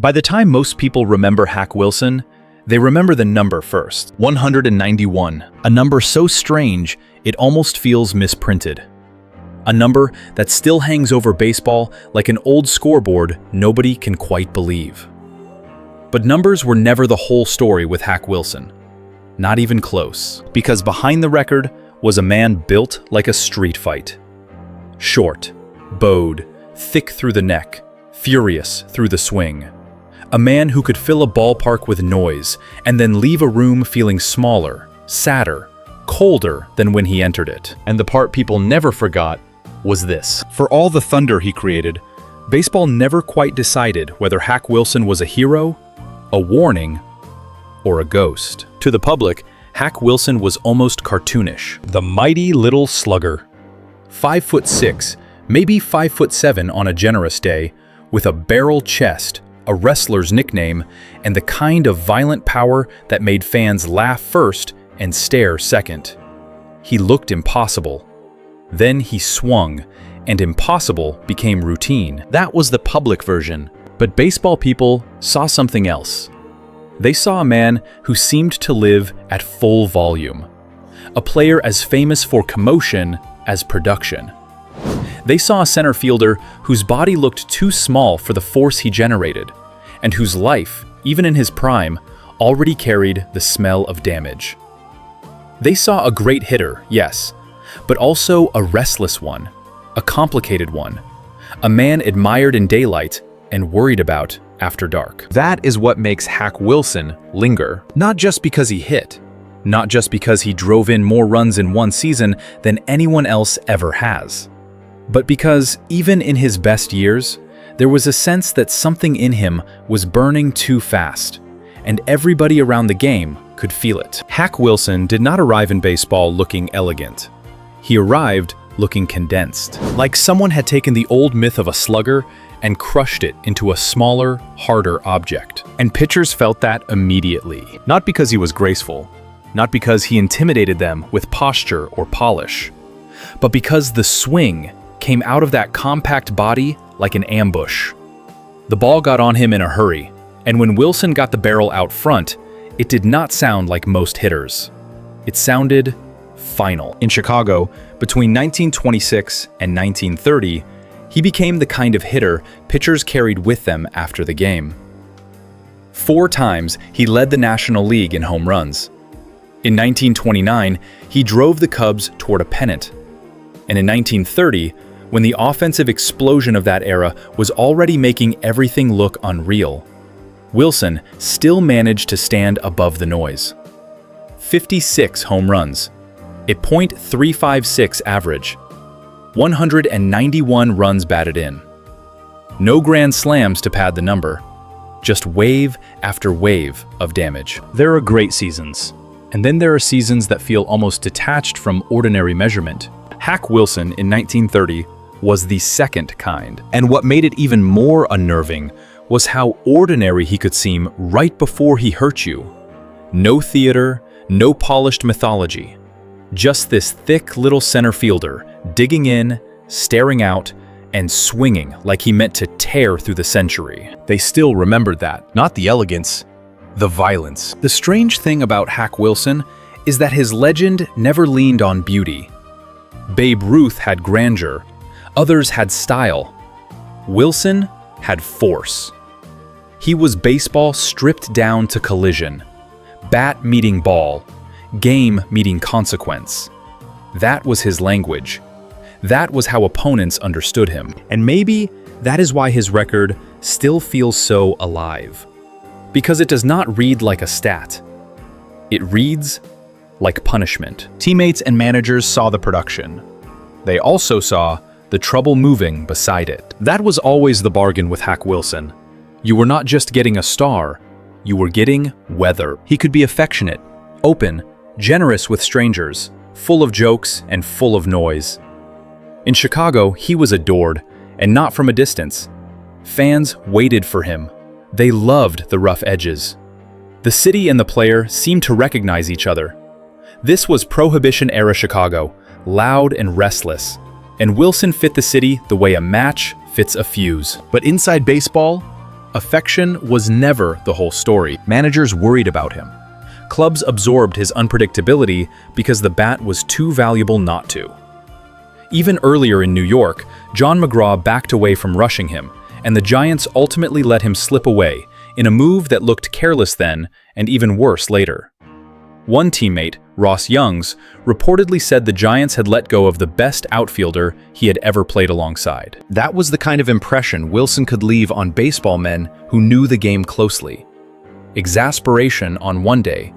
By the time most people remember Hack Wilson, they remember the number first, 191, a number so strange it almost feels misprinted. A number that still hangs over baseball like an old scoreboard nobody can quite believe. But numbers were never the whole story with Hack Wilson. Not even close. Because behind the record was a man built like a street fight. Short, bowed, thick through the neck, furious through the swing. A man who could fill a ballpark with noise and then leave a room feeling smaller, sadder, colder than when he entered it. And the part people never forgot was this. For all the thunder he created, baseball never quite decided whether Hack Wilson was a hero, a warning, or a ghost. To the public, Hack Wilson was almost cartoonish. The mighty little slugger. 5'6", maybe 5'7" on a generous day, with a barrel chest, a wrestler's nickname, and the kind of violent power that made fans laugh first and stare second. He looked impossible. Then he swung, and impossible became routine. That was the public version, but baseball people saw something else. They saw a man who seemed to live at full volume, a player as famous for commotion as production. They saw a center fielder whose body looked too small for the force he generated, and whose life, even in his prime, already carried the smell of damage. They saw a great hitter, yes, but also a restless one, a complicated one, a man admired in daylight and worried about after dark. That is what makes Hack Wilson linger. Not just because he hit, not just because he drove in more runs in one season than anyone else ever has, but because even in his best years, there was a sense that something in him was burning too fast, and everybody around the game could feel it. Hack Wilson did not arrive in baseball looking elegant. He arrived looking condensed, like someone had taken the old myth of a slugger and crushed it into a smaller, harder object. And pitchers felt that immediately. Not because he was graceful, not because he intimidated them with posture or polish, but because the swing came out of that compact body like an ambush. The ball got on him in a hurry, and when Wilson got the barrel out front, it did not sound like most hitters. It sounded final. In Chicago, between 1926 and 1930, he became the kind of hitter pitchers carried with them after the game. 4 times, he led the National League in home runs. In 1929, he drove the Cubs toward a pennant. And in 1930, when the offensive explosion of that era was already making everything look unreal, Wilson still managed to stand above the noise. 56 home runs, a .356 average, 191 runs batted in. No grand slams to pad the number, just wave after wave of damage. There are great seasons, and then there are seasons that feel almost detached from ordinary measurement. Hack Wilson in 1930 was the second kind, and what made it even more unnerving was how ordinary he could seem right before he hurt you. No theater, no polished mythology. Just this thick little center fielder, digging in, staring out, and swinging like he meant to tear through the century. They still remembered that, not the elegance, the violence. The strange thing about Hack Wilson is that his legend never leaned on beauty. Babe Ruth had grandeur, others had style. Wilson had force. He was baseball stripped down to collision, bat meeting ball, game meeting consequence. That was his language. That was how opponents understood him. And maybe that is why his record still feels so alive. Because it does not read like a stat. It reads like punishment. Teammates and managers saw the production. They also saw the trouble moving beside it. That was always the bargain with Hack Wilson. You were not just getting a star, you were getting weather. He could be affectionate, open, generous with strangers, full of jokes and full of noise. In Chicago, he was adored, and not from a distance. Fans waited for him. They loved the rough edges. The city and the player seemed to recognize each other. This was Prohibition-era Chicago, loud and restless, and Wilson fit the city the way a match fits a fuse. But inside baseball, Affection was never the whole story. Managers worried about him. Clubs absorbed his unpredictability because the bat was too valuable not to. Even earlier in New York, John McGraw backed away from rushing him, and the Giants ultimately let him slip away in a move that looked careless then and even worse later. One teammate, Ross Youngs, reportedly said the Giants had let go of the best outfielder he had ever played alongside. That was the kind of impression Wilson could leave on baseball men who knew the game closely. Exasperation on one day,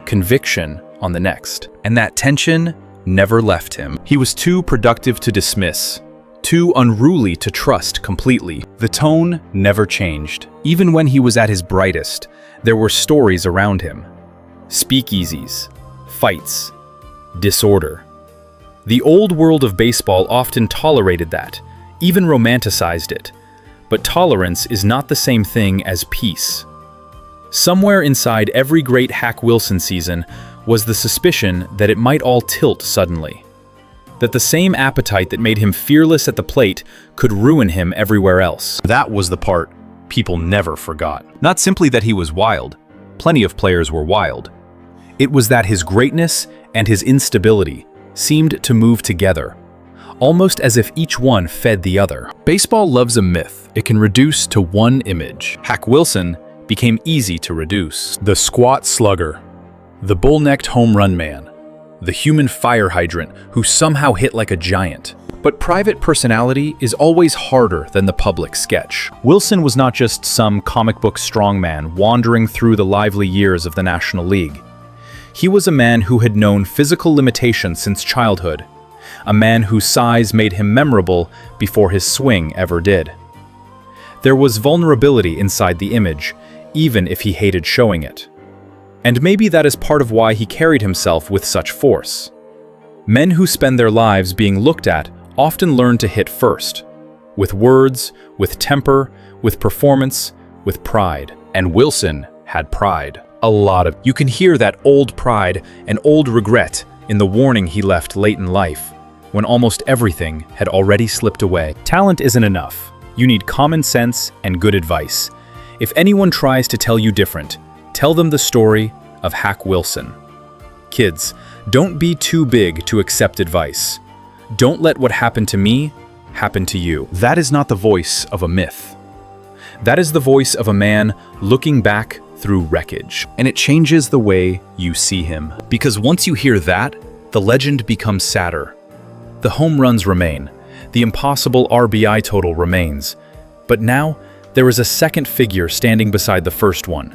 conviction on the next. And that tension never left him. He was too productive to dismiss, too unruly to trust completely. The tone never changed. Even when he was at his brightest, there were stories around him. Speakeasies, fights, disorder. The old world of baseball often tolerated that, even romanticized it. But tolerance is not the same thing as peace. Somewhere inside every great Hack Wilson season was the suspicion that it might all tilt suddenly. That the same appetite that made him fearless at the plate could ruin him everywhere else. That was the part people never forgot. Not simply that he was wild. Plenty of players were wild. It was that his greatness and his instability seemed to move together, almost as if each one fed the other. Baseball loves a myth it can reduce to one image. Hack Wilson became easy to reduce. The squat slugger, the bull-necked home run man, the human fire hydrant who somehow hit like a giant. But private personality is always harder than the public sketch. Wilson was not just some comic book strongman wandering through the lively years of the National League. He was a man who had known physical limitations since childhood, a man whose size made him memorable before his swing ever did. There was vulnerability inside the image, even if he hated showing it. And maybe that is part of why he carried himself with such force. Men who spend their lives being looked at often learn to hit first, with words, with temper, with performance, with pride. And Wilson had pride. A lot of. You can hear that old pride and old regret in the warning he left late in life, when almost everything had already slipped away. Talent isn't enough. You need common sense and good advice. If anyone tries to tell you different, tell them the story of Hack Wilson. Kids, don't be too big to accept advice. Don't let what happened to me happen to you. That is not the voice of a myth. That is the voice of a man looking back through wreckage. And it changes the way you see him. Because once you hear that, the legend becomes sadder. The home runs remain. The impossible RBI total remains. But now, there is a second figure standing beside the first one.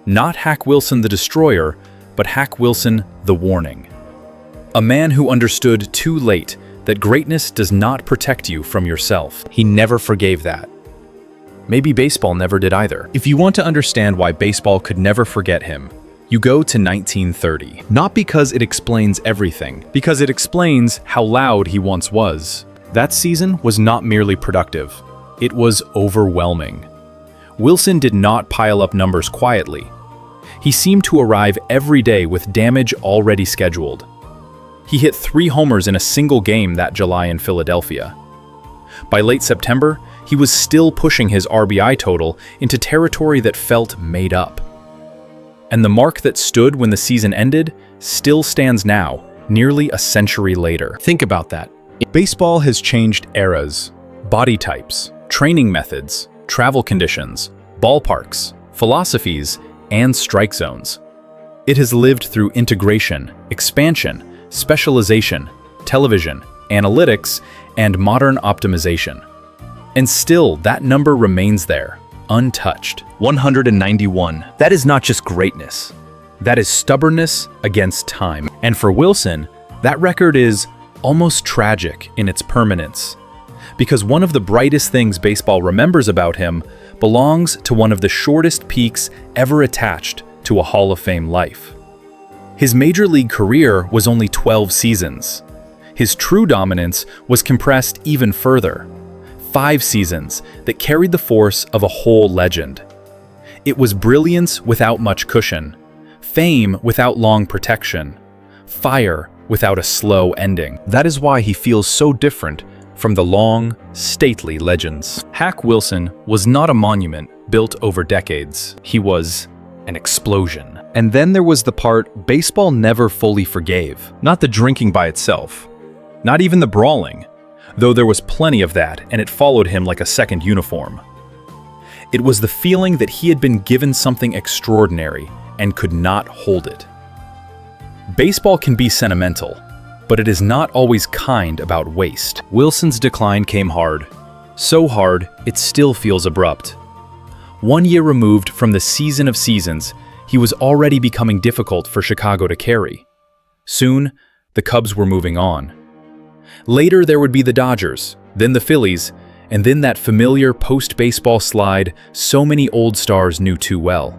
Not Hack Wilson the destroyer, but Hack Wilson the warning. A man who understood too late that greatness does not protect you from yourself. He never forgave that. Maybe baseball never did either. If you want to understand why baseball could never forget him, you go to 1930. Not because it explains everything, because it explains how loud he once was. That season was not merely productive. It was overwhelming. Wilson did not pile up numbers quietly. He seemed to arrive every day with damage already scheduled. He hit 3 homers in a single game that July in Philadelphia. By late September, he was still pushing his RBI total into territory that felt made up. And the mark that stood when the season ended still stands now, nearly a century later. Think about that. Baseball has changed eras, body types, training methods, travel conditions, ballparks, philosophies, and strike zones. It has lived through integration, expansion, specialization, television, analytics, and modern optimization. And still, that number remains there, untouched. 191. That is not just greatness. That is stubbornness against time. And for Wilson, that record is almost tragic in its permanence. Because one of the brightest things baseball remembers about him belongs to one of the shortest peaks ever attached to a Hall of Fame life. His major league career was only 12 seasons. His true dominance was compressed even further. 5 seasons that carried the force of a whole legend. It was brilliance without much cushion, fame without long protection, fire without a slow ending. That is why he feels so different from the long, stately legends. Hack Wilson was not a monument built over decades. He was an explosion. And then there was the part baseball never fully forgave. Not the drinking by itself, not even the brawling, though there was plenty of that and it followed him like a second uniform. It was the feeling that he had been given something extraordinary and could not hold it. Baseball can be sentimental, but it is not always kind about waste. Wilson's decline came hard. So hard, it still feels abrupt. 1 year removed from the season of seasons, he was already becoming difficult for Chicago to carry. Soon, the Cubs were moving on. Later there would be the Dodgers, then the Phillies, and then that familiar post-baseball slide so many old stars knew too well.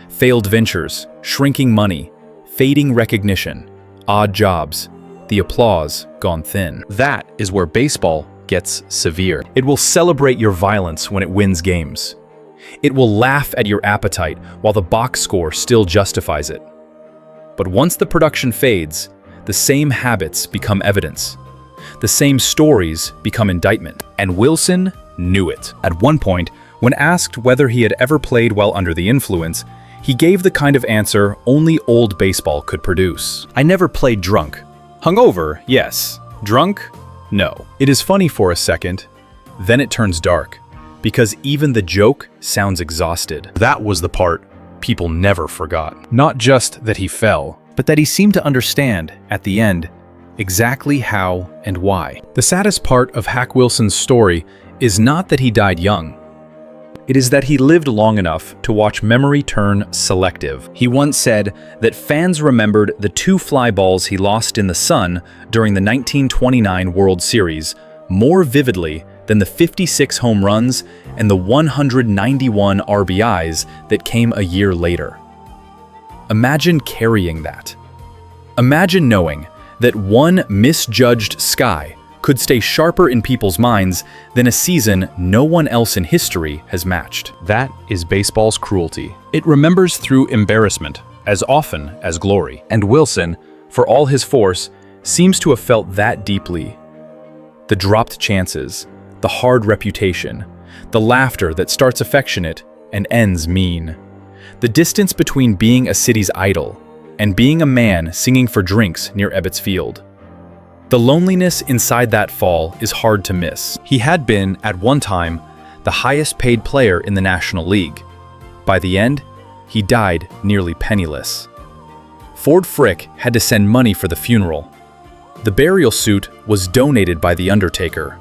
Failed ventures, shrinking money, fading recognition, odd jobs, the applause gone thin. That is where baseball gets severe. It will celebrate your violence when it wins games. It will laugh at your appetite while the box score still justifies it. But once the production fades, the same habits become evidence. The same stories become indictment. And Wilson knew it. At one point, when asked whether he had ever played while under the influence, he gave the kind of answer only old baseball could produce. I never played drunk. Hungover, yes. Drunk? No. It is funny for a second, then it turns dark, because even the joke sounds exhausted. That was the part people never forgot. Not just that he fell, but that he seemed to understand, at the end, exactly how and why. The saddest part of Hack Wilson's story is not that he died young. It is that he lived long enough to watch memory turn selective. He once said that fans remembered the 2 fly balls he lost in the sun during the 1929 World Series more vividly than the 56 home runs and the 191 RBIs that came a year later. Imagine carrying that. Imagine knowing that one misjudged sky could stay sharper in people's minds than a season no one else in history has matched. That is baseball's cruelty. It remembers through embarrassment as often as glory. And Wilson, for all his force, seems to have felt that deeply. The dropped chances, the hard reputation, the laughter that starts affectionate and ends mean. The distance between being a city's idol and being a man singing for drinks near Ebbets Field. The loneliness inside that fall is hard to miss. He had been, at one time, the highest paid player in the National League. By the end, he died nearly penniless. Ford Frick had to send money for the funeral. The burial suit was donated by the undertaker.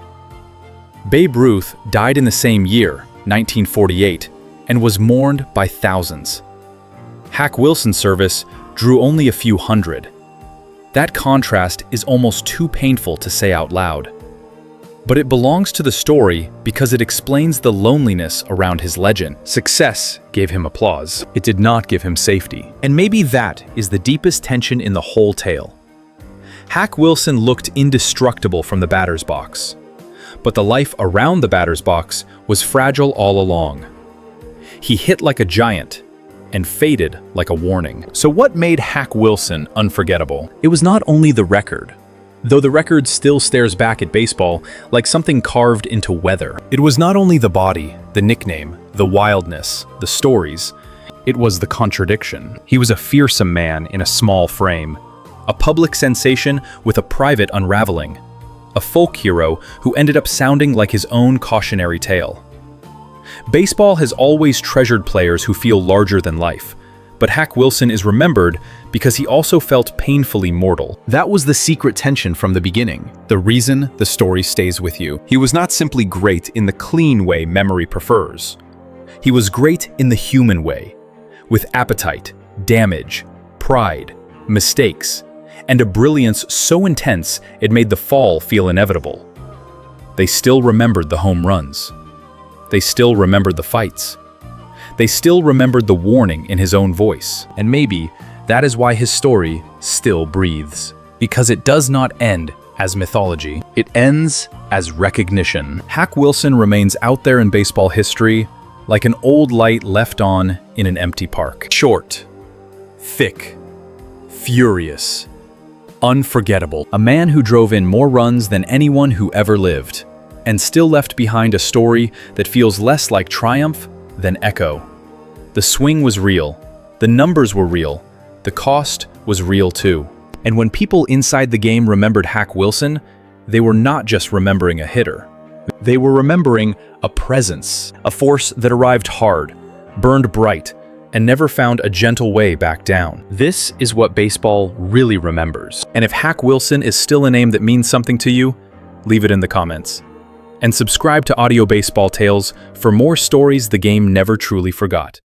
Babe Ruth died in the same year, 1948, and was mourned by thousands. Hack Wilson's service drew only a few hundred. That contrast is almost too painful to say out loud. But it belongs to the story because it explains the loneliness around his legend. Success gave him applause. It did not give him safety. And maybe that is the deepest tension in the whole tale. Hack Wilson looked indestructible from the batter's box. But the life around the batter's box was fragile all along. He hit like a giant and faded like a warning. So what made Hack Wilson unforgettable? It was not only the record, though the record still stares back at baseball like something carved into weather. It was not only the body, the nickname, the wildness, the stories. It was the contradiction. He was a fearsome man in a small frame, a public sensation with a private unraveling, a folk hero who ended up sounding like his own cautionary tale. Baseball has always treasured players who feel larger than life, but Hack Wilson is remembered because he also felt painfully mortal. That was the secret tension from the beginning, the reason the story stays with you. He was not simply great in the clean way memory prefers. He was great in the human way, with appetite, damage, pride, mistakes, and a brilliance so intense it made the fall feel inevitable. They still remembered the home runs. They still remembered the fights. They still remembered the warning in his own voice. And maybe that is why his story still breathes. Because it does not end as mythology. It ends as recognition. Hack Wilson remains out there in baseball history like an old light left on in an empty park. Short, thick, furious, unforgettable. A man who drove in more runs than anyone who ever lived, and still left behind a story that feels less like triumph than echo. The swing was real. The numbers were real. The cost was real too. And when people inside the game remembered Hack Wilson, they were not just remembering a hitter. They were remembering a presence, a force that arrived hard, burned bright, and never found a gentle way back down. This is what baseball really remembers. And if Hack Wilson is still a name that means something to you, leave it in the comments. And subscribe to Audio Baseball Tales for more stories the game never truly forgot.